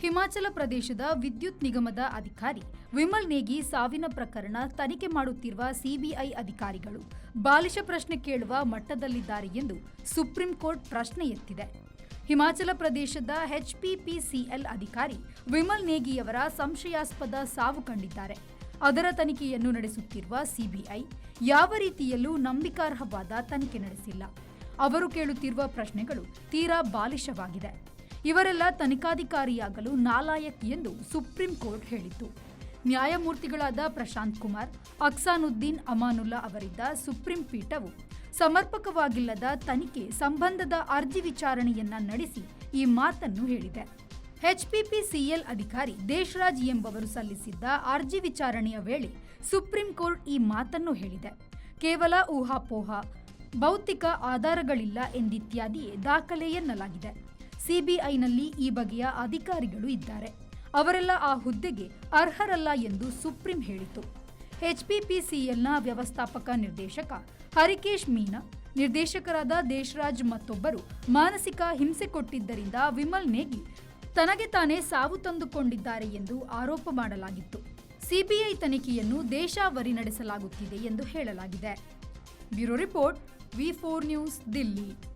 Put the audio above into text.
ಹಿಮಾಚಲ ಪ್ರದೇಶದ ವಿದ್ಯುತ್ ನಿಗಮದ ಅಧಿಕಾರಿ ವಿಮಲ್ ನೇಗಿ ಸಾವಿನ ಪ್ರಕರಣ ತನಿಖೆ ಮಾಡುತ್ತಿರುವ ಸಿಬಿಐ ಅಧಿಕಾರಿಗಳು ಬಾಲಿಶ ಪ್ರಶ್ನೆ ಕೇಳುವ ಮಟ್ಟದಲ್ಲಿದ್ದಾರೆ ಎಂದು ಸುಪ್ರೀಂ ಕೋರ್ಟ್ ಪ್ರಶ್ನೆ ಎತ್ತಿದೆ. ಹಿಮಾಚಲ ಪ್ರದೇಶದ ಎಚ್ಪಿಪಿಸಿಎಲ್ ಅಧಿಕಾರಿ ವಿಮಲ್ ನೇಗಿಯವರ ಸಂಶಯಾಸ್ಪದ ಸಾವು ಕಂಡಿದ್ದಾರೆ. ಅದರ ತನಿಖೆಯನ್ನು ನಡೆಸುತ್ತಿರುವ ಸಿಬಿಐ ಯಾವ ರೀತಿಯಲ್ಲೂ ನಂಬಿಕಾರ್ಹವಾದ ತನಿಖೆ ನಡೆಸಿಲ್ಲ. ಅವರು ಕೇಳುತ್ತಿರುವ ಪ್ರಶ್ನೆಗಳು ತೀರಾ ಬಾಲಿಶವಾಗಿದೆ. ಇವರೆಲ್ಲ ತನಿಖಾಧಿಕಾರಿಯಾಗಲು ನಾಲಾಯಕ್ ಎಂದು ಸುಪ್ರೀಂ ಕೋರ್ಟ್ ಹೇಳಿತು. ನ್ಯಾಯಮೂರ್ತಿಗಳಾದ ಪ್ರಶಾಂತ್ ಕುಮಾರ್, ಅಕ್ಸಾನುದ್ದೀನ್ ಅಮಾನುಲ್ಲಾ ಅವರಿದ್ದ ಸುಪ್ರೀಂ ಪೀಠವು ಸಮರ್ಪಕವಾಗಿಲ್ಲದ ತನಿಖೆ ಸಂಬಂಧದ ಅರ್ಜಿ ವಿಚಾರಣೆಯನ್ನ ನಡೆಸಿ ಈ ಮಾತನ್ನು ಹೇಳಿದೆ. ಎಚ್ಪಿಪಿಸಿಎಲ್ ಅಧಿಕಾರಿ ದೇಶರಾಜ್ ಎಂಬವರು ಸಲ್ಲಿಸಿದ್ದ ಅರ್ಜಿ ವಿಚಾರಣೆಯ ವೇಳೆ ಸುಪ್ರೀಂ ಕೋರ್ಟ್ ಈ ಮಾತನ್ನು ಹೇಳಿದೆ. ಕೇವಲ ಊಹಾಪೋಹ, ಭೌತಿಕ ಆಧಾರಗಳಿಲ್ಲ ಎಂದಿತ್ಯಾದಿಯೇ ದಾಖಲೆ ಎನ್ನಲಾಗಿದೆ. ಸಿಬಿಐನಲ್ಲಿ ಈ ಬಗೆಯ ಅಧಿಕಾರಿಗಳು ಇದ್ದಾರೆ. ಅವರೆಲ್ಲ ಆ ಹುದ್ದೆಗೆ ಅರ್ಹರಲ್ಲ ಎಂದು ಸುಪ್ರೀಂ ಹೇಳಿತು. ಎಚ್ಪಿಪಿಸಿಎಲ್ನ ವ್ಯವಸ್ಥಾಪಕ ನಿರ್ದೇಶಕ ಹರಿಕೇಶ್ ಮೀನಾ, ನಿರ್ದೇಶಕರಾದ ದೇಶರಾಜ್ ಮತ್ತೊಬ್ಬರು ಮಾನಸಿಕ ಹಿಂಸೆ ಕೊಟ್ಟಿದ್ದರಿಂದ ವಿಮಲ್ ನೇಗಿ ತನಗೆ ತಾನೇ ಸಾವು ತಂದುಕೊಂಡಿದ್ದಾರೆ ಎಂದು ಆರೋಪ ಮಾಡಲಾಗಿತ್ತು. ಸಿಬಿಐ ತನಿಖೆಯನ್ನು ದೇಶಾವರಿ ನಡೆಸಲಾಗುತ್ತಿದೆ ಎಂದು ಹೇಳಲಾಗಿದೆ. ಬ್ಯೂರೋ ರಿಪೋರ್ಟ್, ವಿ4 ನ್ಯೂಸ್, ದಿಲ್ಲಿ.